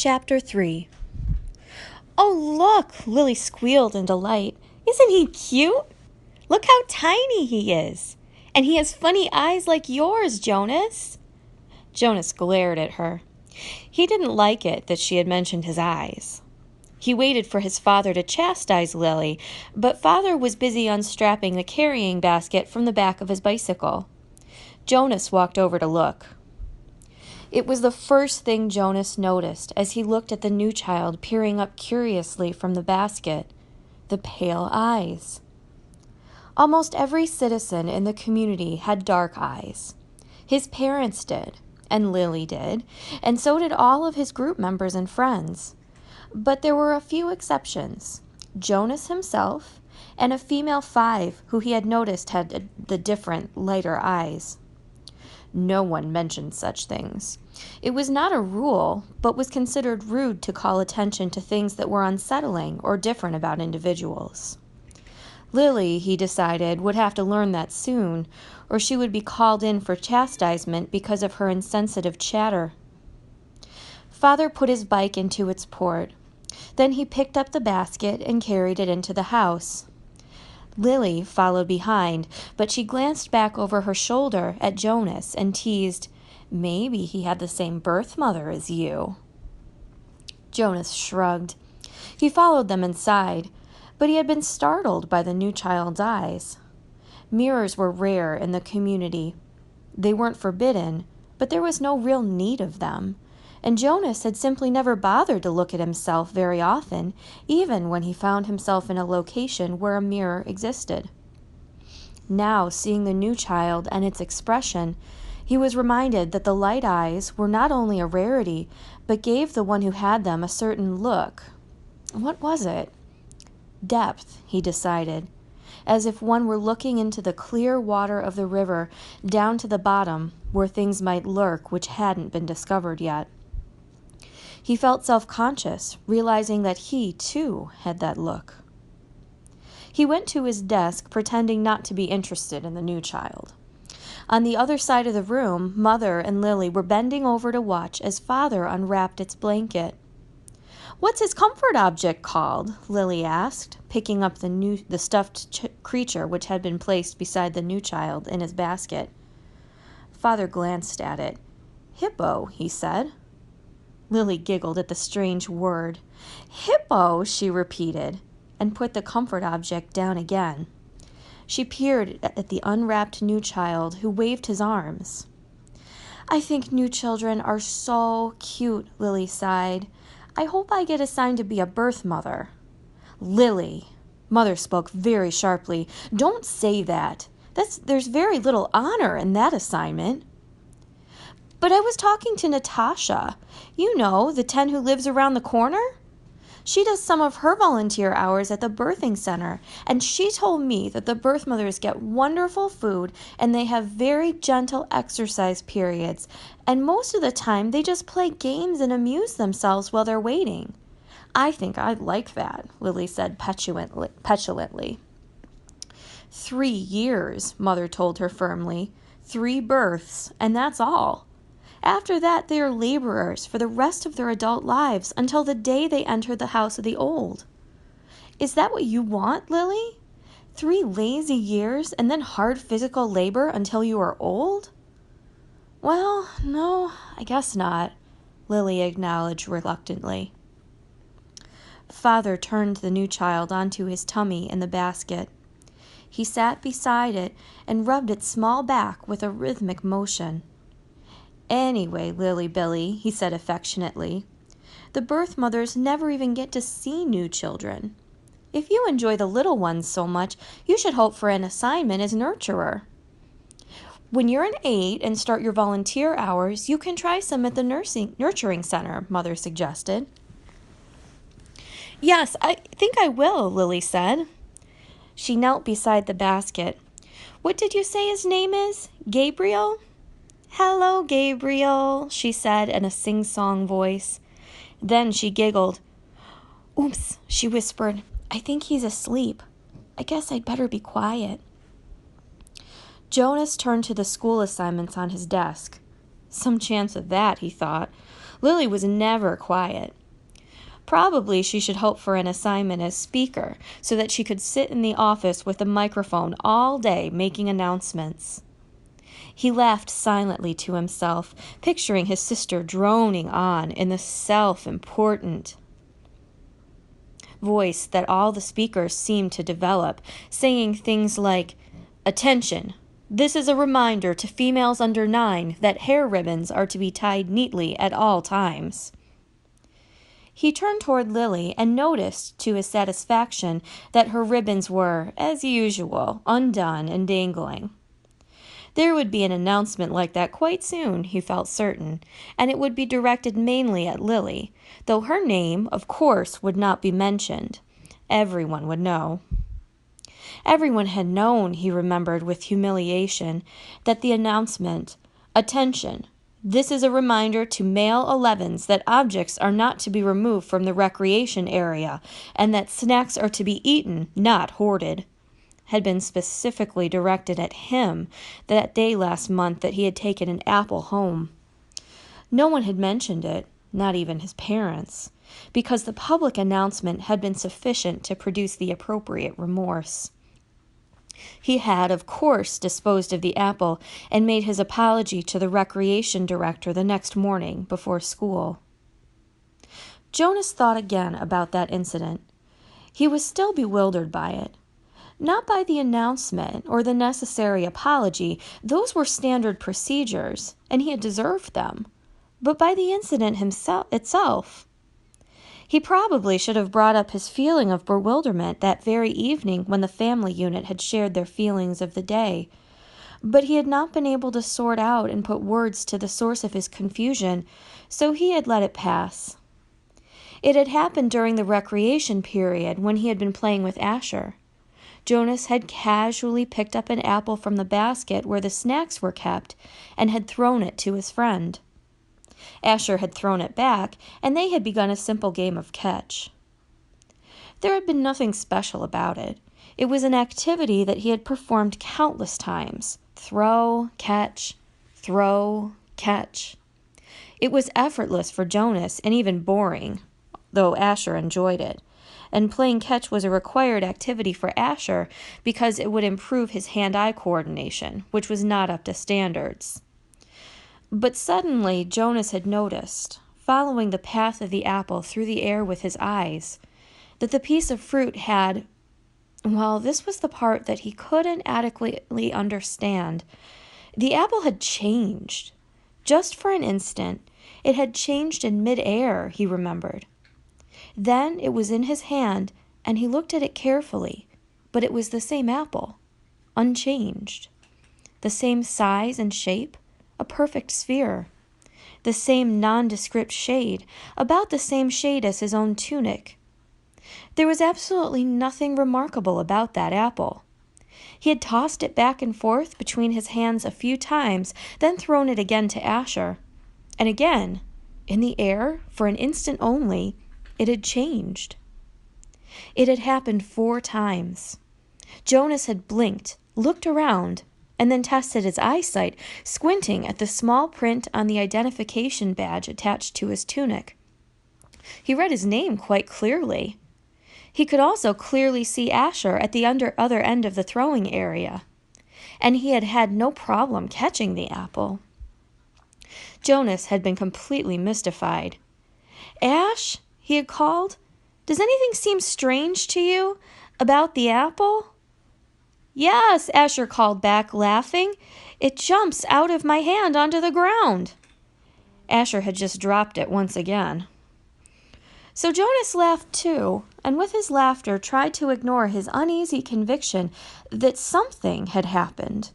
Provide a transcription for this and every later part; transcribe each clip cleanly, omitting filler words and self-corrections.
Chapter 3. "Oh, look!" Lily squealed in delight. "Isn't he cute? Look how tiny he is. And he has funny eyes like yours, Jonas." Jonas glared at her. He didn't like it that she had mentioned his eyes. He waited for his father to chastise Lily, but father was busy unstrapping the carrying basket from the back of his bicycle. Jonas walked over to look. It was the first thing Jonas noticed as he looked at the new child peering up curiously from the basket: the pale eyes. Almost every citizen in the community had dark eyes. His parents did, and Lily did, and so did all of his group members and friends. But there were a few exceptions: Jonas himself and a female 5 who he had noticed had the different, lighter eyes. No one mentioned such things. It was not a rule, but was considered rude to call attention to things that were unsettling or different about individuals. Lily, he decided, would have to learn that soon, or she would be called in for chastisement because of her insensitive chatter. Father put his bike into its port. Then he picked up the basket and carried it into the house. Lily followed behind, but she glanced back over her shoulder at Jonas and teased, "Maybe he had the same birth mother as you." Jonas shrugged. He followed them inside, but he had been startled by the new child's eyes. Mirrors were rare in the community. They weren't forbidden, but there was no real need of them, and Jonas had simply never bothered to look at himself very often, even when he found himself in a location where a mirror existed. Now, seeing the new child and its expression, he was reminded that the light eyes were not only a rarity, but gave the one who had them a certain look. What was it? Depth, he decided, as if one were looking into the clear water of the river down to the bottom where things might lurk which hadn't been discovered yet. He felt self-conscious, realizing that he, too, had that look. He went to his desk, pretending not to be interested in the new child. On the other side of the room, Mother and Lily were bending over to watch as Father unwrapped its blanket. "What's his comfort object called?" Lily asked, picking up the stuffed creature which had been placed beside the new child in his basket. Father glanced at it. "Hippo," he said. Lily giggled at the strange word. "Hippo," she repeated, and put the comfort object down again. She peered at the unwrapped new child, who waved his arms. "I think new children are so cute," Lily sighed. "I hope I get assigned to be a birth mother." "Lily," Mother spoke very sharply, "don't say that. There's very little honor in that assignment." "But I was talking to Natasha. You know, the 10 who lives around the corner? She does some of her volunteer hours at the birthing center, and she told me that the birth mothers get wonderful food and they have very gentle exercise periods, and most of the time they just play games and amuse themselves while they're waiting. I think I'd like that," Lily said petulantly. 3 years, Mother told her firmly. 3 births, and that's all. After that, they are laborers for the rest of their adult lives until the day they enter the house of the old. Is that what you want, Lily? 3 lazy years and then hard physical labor until you are old? "Well, no, I guess not," Lily acknowledged reluctantly. Father turned the new child onto his tummy in the basket. He sat beside it and rubbed its small back with a rhythmic motion. "Anyway, Lily Billy," he said affectionately, "the birth mothers never even get to see new children. If you enjoy the little ones so much, you should hope for an assignment as nurturer. When you're an 8 and start your volunteer hours, you can try some at the nurturing center," Mother suggested. "Yes, I think I will," Lily said. She knelt beside the basket. "What did you say his name is? Gabriel?" "Hello, Gabriel," she said in a sing-song voice. Then she giggled. "Oops," she whispered. "I think he's asleep. I guess I'd better be quiet." Jonas turned to the school assignments on his desk. Some chance of that, he thought. Lily was never quiet. Probably she should hope for an assignment as speaker so that she could sit in the office with a microphone all day making announcements. He laughed silently to himself, picturing his sister droning on in the self-important voice that all the speakers seemed to develop, saying things like, "Attention! This is a reminder to females under 9 that hair ribbons are to be tied neatly at all times." He turned toward Lily and noticed, to his satisfaction, that her ribbons were, as usual, undone and dangling. There would be an announcement like that quite soon, he felt certain, and it would be directed mainly at Lily, though her name, of course, would not be mentioned. Everyone would know. Everyone had known, he remembered with humiliation, that the announcement, "Attention! This is a reminder to male 11s that objects are not to be removed from the recreation area and that snacks are to be eaten, not hoarded," had been specifically directed at him that day last month that he had taken an apple home. No one had mentioned it, not even his parents, because the public announcement had been sufficient to produce the appropriate remorse. He had, of course, disposed of the apple and made his apology to the recreation director the next morning before school. Jonas thought again about that incident. He was still bewildered by it. Not by the announcement or the necessary apology, those were standard procedures, and he had deserved them, but by the incident itself. He probably should have brought up his feeling of bewilderment that very evening when the family unit had shared their feelings of the day, but he had not been able to sort out and put words to the source of his confusion, so he had let it pass. It had happened during the recreation period when he had been playing with Asher. Jonas had casually picked up an apple from the basket where the snacks were kept and had thrown it to his friend. Asher had thrown it back, and they had begun a simple game of catch. There had been nothing special about it. It was an activity that he had performed countless times. Throw, catch, throw, catch. It was effortless for Jonas and even boring, though Asher enjoyed it. And playing catch was a required activity for Asher because it would improve his hand-eye coordination, which was not up to standards. But suddenly Jonas had noticed, following the path of the apple through the air with his eyes, that the piece of fruit had, well, this was the part that he couldn't adequately understand. The apple had changed. Just for an instant, it had changed in mid-air, he remembered. Then it was in his hand, and he looked at it carefully, but it was the same apple, unchanged. The same size and shape, a perfect sphere. The same nondescript shade, about the same shade as his own tunic. There was absolutely nothing remarkable about that apple. He had tossed it back and forth between his hands a few times, then thrown it again to Asher. And again, in the air, for an instant only, it had changed. It had happened 4 times. Jonas had blinked, looked around, and then tested his eyesight, squinting at the small print on the identification badge attached to his tunic. He read his name quite clearly. He could also clearly see Asher at the other end of the throwing area, and he had had no problem catching the apple. Jonas had been completely mystified. "Ash," he had called, "does anything seem strange to you about the apple?" "Yes," Asher called back, laughing. "It jumps out of my hand onto the ground." Asher had just dropped it once again. So Jonas laughed too, and with his laughter tried to ignore his uneasy conviction that something had happened.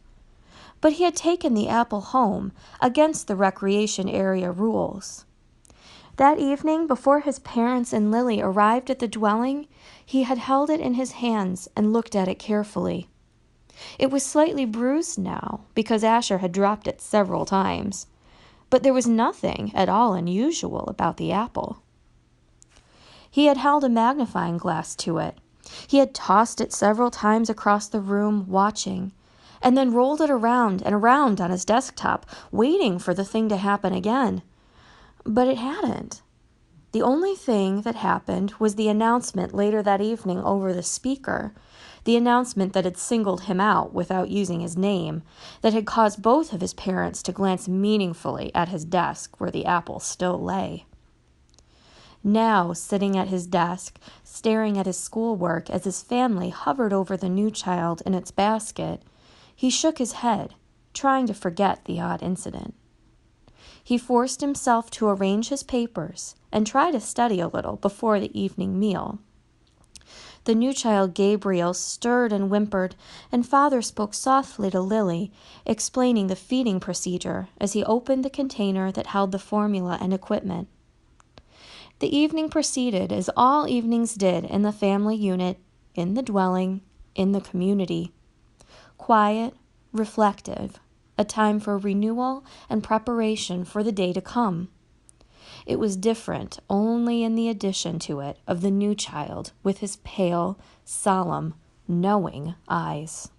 But he had taken the apple home, against the recreation area rules. That evening, before his parents and Lily arrived at the dwelling, he had held it in his hands and looked at it carefully. It was slightly bruised now, because Asher had dropped it several times, but there was nothing at all unusual about the apple. He had held a magnifying glass to it. He had tossed it several times across the room, watching, and then rolled it around and around on his desktop, waiting for the thing to happen again. But it hadn't. The only thing that happened was the announcement later that evening over the speaker, the announcement that had singled him out without using his name, that had caused both of his parents to glance meaningfully at his desk where the apple still lay. Now, sitting at his desk, staring at his schoolwork as his family hovered over the new child in its basket, he shook his head, trying to forget the odd incident. He forced himself to arrange his papers and try to study a little before the evening meal. The new child Gabriel stirred and whimpered, and Father spoke softly to Lily, explaining the feeding procedure as he opened the container that held the formula and equipment. The evening proceeded as all evenings did in the family unit, in the dwelling, in the community. Quiet, reflective, a time for renewal and preparation for the day to come. It was different only in the addition to it of the new child with his pale, solemn, knowing eyes.